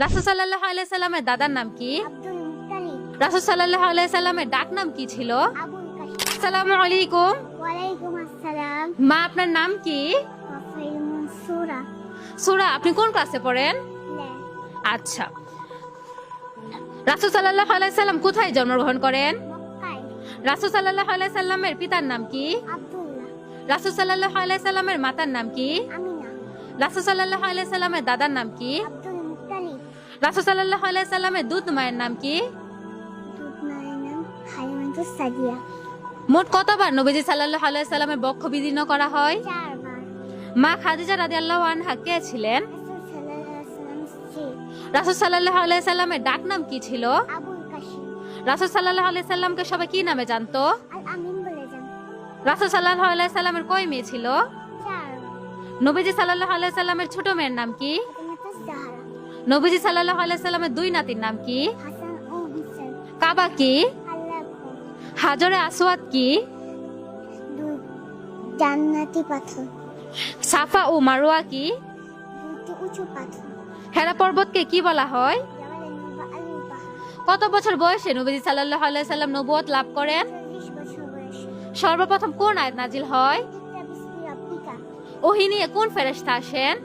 রাসূল সাল্লাল্লাহু আলাইহি সাল্লামের দাদার নাম কি? Abdul Muttalib. রাসূল সাল্লাল্লাহু আলাইহি সাল্লামের ডাক নাম কি ছিল? আবুল কাসিম। আসসালামু আলাইকুম। ওয়ালাইকুম আসসালাম। মা, আপনার নাম কি? ওয়াফাইল মনসুরা। সূরা, আপনি কোন ক্লাসে পড়েন? লে। আচ্ছা। রাসূল সাল্লাল্লাহু আলাইহি সাল্লাম কোথায় জন্মগ্রহণ করেন? মক্কায়। রাসূল সাল্লাল্লাহু আলাইহি সাল্লামের পিতার নাম কি? আব্দুল্লাহ। রাসূল সাল্লাল্লাহু আলাইহি সাল্লামের মাতার নাম কি? আমিনা। রাসূল সাল্লাল্লাহু আলাইহি সাল্লামের দাদার নাম কি? Abdul Muttalib. রাসূল সাল্লাল্লাহু আলাইহি সাল্লামের দুধ মায়ের নাম কি? দুধ মায়ের নাম হালিমাতুস সাদিয়া। মোট কতবার নবীজি সাল্লাল্লাহু আলাইহি সাল্লামের বক্ষ বিদীর্ণ করা হয়? 4 বার। মা খাদিজা রাদিয়াল্লাহু আনহা কে ছিলেন? রাসূল রাসূল সাল্লাল্লাহু আলাইহি ওয়াসাল্লাম সাল্লাল্লাহু আলাইহি সাল্লামের ডাক নাম কি ছিল? আবুল কাসিম। রাসূল সাল্লাল্লাহু আলাইহি সাল্লামকে সবাই কি নামে জানতো? আল আমিন বলে যান। রাসূল সাল্লাল্লাহু আলাইহি সাল্লামের কয় মেয়ে ছিল? 4। নবীজি সাল্লাল্লাহু আলাইহি সাল্লামের ছোট মেয়ের নাম কি? ফাতিমাতুজ জাহরা। নবীজি সাল্লাল্লাহু আলাইহি সাল্লামের দুই নাতির নাম কি? হাসান ও হুসাইন। কাবা কি? আল্লাহ হাজরে আসওয়াদ কি? দুই জান্নাতি পাথর। সাফা ও মারওয়া কি? দুইটি উঁচু পাথর। হেরা পর্বতকে কি বলা হয়? জাবালে নুবা আল মুবাহ। কত বছর বয়সে নবীজি সাল্লাল্লাহু আলাইহি সাল্লাম নবুয়ত লাভ করেন? 40 বছর বয়সে। সর্বপ্রথম কোন আয়াত নাজিল হয়? ইকরা বিসমি রাব্বিকা। ওহী নিয়ে কোন ফেরেশতা আসেন?